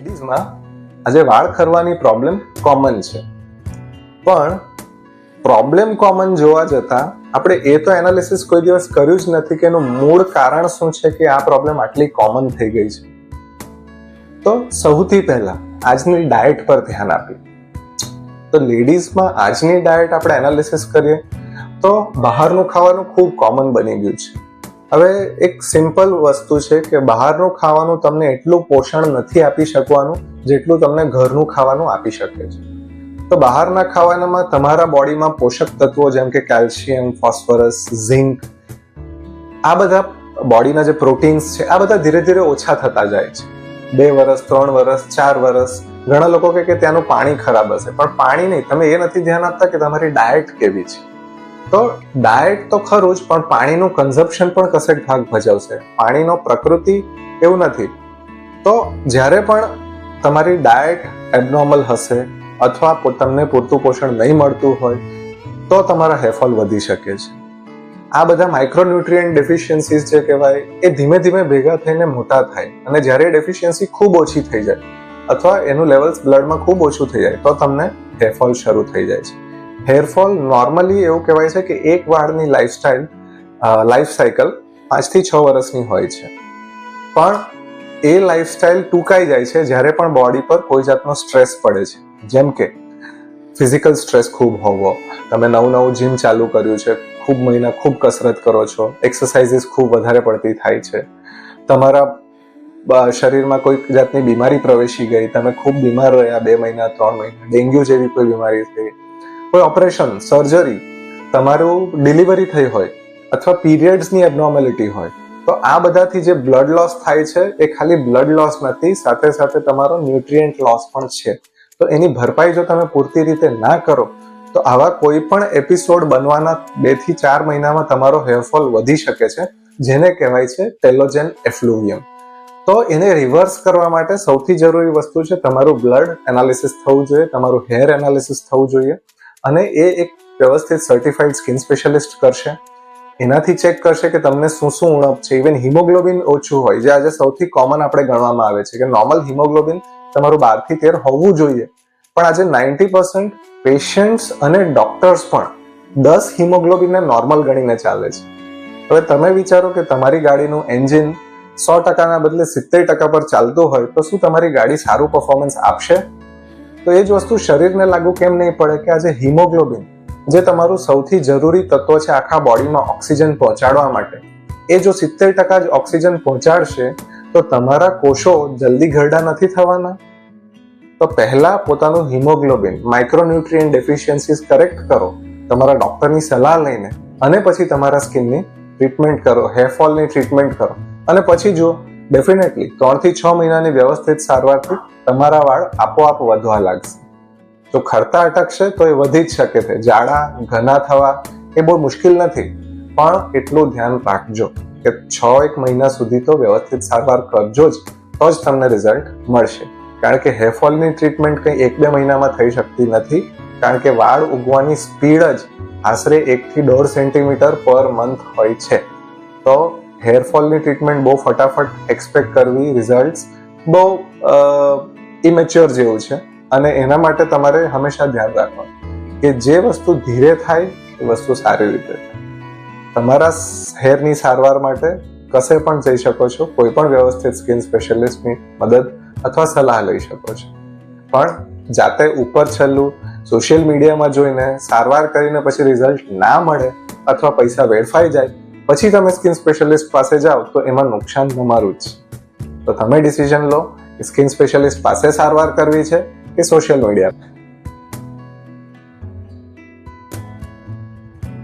લેડીઝમાં આજે વાળ ખરવાની problem common છે, પણ પ્રોબ્લેમ કોમન જોવા જતા આપણે એ તો એનાલિસિસ કોઈ દિવસ કર્યું જ નથી કે એનું મૂળ કારણ શું છે કે આ પ્રોબ્લેમ આટલી કોમન થઈ ગઈ છે. તો સૌથી પહેલા આજની ડાયટ પર ધ્યાન આપીએ. તો લેડીઝમાં આજની ડાયટ આપણે એનાલિસિસ કરીએ તો બહારનું ખાવાનું ખૂબ કોમન બની ગયું છે. હવે એક સિમ્પલ વસ્તુ છે કે બહારનું ખાવાનું તમને એટલું પોષણ નથી આપી શકવાનું જેટલું તમને ઘરનું ખાવાનું આપી શકે છે. તો બહારના ખાવાનામાં તમારા બોડીમાં પોષક તત્વો જેમ કે કેલ્શિયમ, ફોસ્ફરસ, ઝિંક, આ બધા બોડીના જે પ્રોટીન્સ છે આ બધા ધીરે ધીરે ઓછા થતા જાય છે. 2 વર્ષ, 3 વર્ષ, 4 વર્ષ. ઘણા લોકો કહે કે ત્યાંનું પાણી ખરાબ હશે, પણ પાણી નહીં, તમે એ નથી ધ્યાન આપતા કે તમારી ડાયટ કેવી છે. તો ડાયટ તો ખરું જ, પણ પાણીનું કન્ઝમ્પશન પણ કશેક ભાગ ભજવશે. પાણીનો પ્રકૃતિ એવું નથી. તો જ્યારે પણ તમારી ડાયટ એબનોર્મલ હશે અથવા તમને પૂરતું પોષણ નહીં મળતું હોય તો તમારા હેરફોલ વધી શકે છે. આ બધા માઇક્રોન્યુટ્રિયન્ટ ડેફિશિયન્સીસ જે કહેવાય એ ધીમે ધીમે ભેગા થઈને મોટા થાય, અને જ્યારે ડેફિશિયન્સી ખૂબ ઓછી થઈ જાય અથવા એનું લેવલ્સ બ્લડમાં ખૂબ ઓછું થઈ જાય તો તમને હેરફોલ શરૂ થઈ જાય છે. હેરફોલ નોર્મલી એવું કહેવાય છે કે એક વાળની લાઈફ સાયકલ 5 થી 6 વર્ષની હોય છે, પણ એ લાઈફસ્ટાઈલ ટૂંકાઈ જાય છે જ્યારે પણ બોડી પર કોઈ જાતનો સ્ટ્રેસ પડે છે. જેમ કે ફિઝિકલ સ્ટ્રેસ ખૂબ હોવો, તમે નવું જીમ ચાલુ કર્યું છે, ખૂબ મહિના ખૂબ કસરત કરો છો, એક્સરસાઇઝીસ ખૂબ વધારે પડતી થાય છે, તમારા શરીરમાં કોઈ જાતની બીમારી પ્રવેશી ગઈ, તમે ખૂબ બીમાર રહ્યા 2 મહિના 3 મહિના, ડેન્ગ્યુ જેવી કોઈ બીમારી થઈ, કોઈ ઓપરેશન, સર્જરી, તમારું ડિલિવરી થઈ હોય અથવા પીરિયડ્સની એબનોર્મેલિટી હોય, તો આ બધાથી જે બ્લડ લોસ થાય છે એ ખાલી બ્લડ લોસ નથી, સાથે સાથે તમારો ન્યુટ્રિયન્ટ લોસ પણ છે. તો એની ભરપાઈ જો તમે પૂરતી રીતે ના કરો તો આવા કોઈ પણ એપિસોડ બનવાના 2 થી 4 મહિનામાં તમારો હેરફોલ વધી શકે છે, જેને કહેવાય છે ટેલોજેન એફ્લુવિયમ. તો એને રિવર્સ કરવા માટે સૌથી જરૂરી વસ્તુ છે તમારું બ્લડ એનાલિસિસ થવું જોઈએ, તમારું હેર એનાલિસિસ થવું જોઈએ, અને એ એક વ્યવસ્થિત સર્ટિફાઈડ સ્કિન સ્પેશિયાલિસ્ટ કરશે. એનાથી ચેક કરશે કે તમને શું ઉણપ છે. ઇવન હિમોગ્લોબિન ઓછું હોય, જે આજે સૌથી કોમન આપણે ગણવામાં આવે છે કે નોર્મલ હિમોગ્લોબિન તમારું 12 થી 13 હોવું જોઈએ, પણ આજે 90% પેશન્ટ્સ અને ડોક્ટર્સ પણ 10 હિમોગ્લોબિનને નોર્મલ ગણીને ચાલે છે. હવે તમે વિચારો કે તમારી ગાડીનું એન્જિન 100%ના બદલે 70% પર ચાલતું હોય તો શું તમારી ગાડી સારું પરફોર્મન્સ આપશે? તો એ જ વસ્તુ શરીરને લાગુ કેમ નહીં પડે કે આજે હિમોગ્લોબિન, જે તમારું સૌથી જરૂરી તત્વ છે આખા બોડીમાં ઓક્સિજન પહોંચાડવા માટે, એ જો 70% જ ઓક્સિજન પહોંચાડશે તો તમારા કોષો જલ્દી ઘરડા નથી થવાના. તો પહેલા પોતાનું હિમોગ્લોબિન, માઇક્રોન્યુટ્રિયન્ટ ડેફિશિયન્સીસ કરેક્ટ કરો તમારા ડોક્ટરની સલાહ લઈને, અને પછી તમારા સ્કિનની ટ્રીટમેન્ટ કરો, હેરફોલની ટ્રીટમેન્ટ કરો, અને પછી જો ડેફિનેટલી 3 થી 6 મહિનાની વ્યવસ્થિત સારવારથી તમારા વાળ આપોઆપ વધવા લાગશે. જો ખરતા અટકશે તો એ વધી જ શકે છે. જાડા ઘના થવા એ બહુ મુશ્કેલ નથી, પણ એટલું ધ્યાન રાખજો કે 6-1 મહિના સુધી તો વ્યવસ્થિત સારવાર કરજો જ, તો જ તમને રિઝલ્ટ મળશે. કારણ કે હેરફોલની ટ્રીટમેન્ટ કંઈ 1-2 મહિનામાં થઈ શકતી નથી, કારણ કે વાળ ઉગવાની સ્પીડ જ આશરે 1 થી 1.5 સેન્ટીમીટર પર મંથ હોય છે. તો હેરફોલની ટ્રીટમેન્ટ બહુ ફટાફટ એક્સપેક્ટ કરવી, રિઝલ્ટ બહુ ઇમેચ્યોર જેવું છે, અને એના માટે તમારે હંમેશા ધ્યાન રાખવાનું કે જે વસ્તુ ધીરે થાય એ વસ્તુ સારી રીતે થાય. તમારા હેરની સારવાર માટે કશે પણ જઈ શકો છો, કોઈ પણ વ્યવસ્થિત સ્કિન સ્પેશિયાલિસ્ટની મદદ અથવા સલાહ લઈ શકો છો. પણ જાતે ઉપર છેલ્લું સોશિયલ મીડિયામાં જોઈને સારવાર કરીને પછી રિઝલ્ટ ના મળે અથવા પૈસા વેડફાઈ જાય પછી તમે સ્કિન સ્પેશિયાલિસ્ટ પાસે જાઓ તો એમાં નુકસાન તમારું જ છે. તો તમે ડિસિઝન લો કે સ્કિન સ્પેશિયાલિસ્ટ પાસે સારવાર કરવી છે કે સોશિયલ મીડિયા.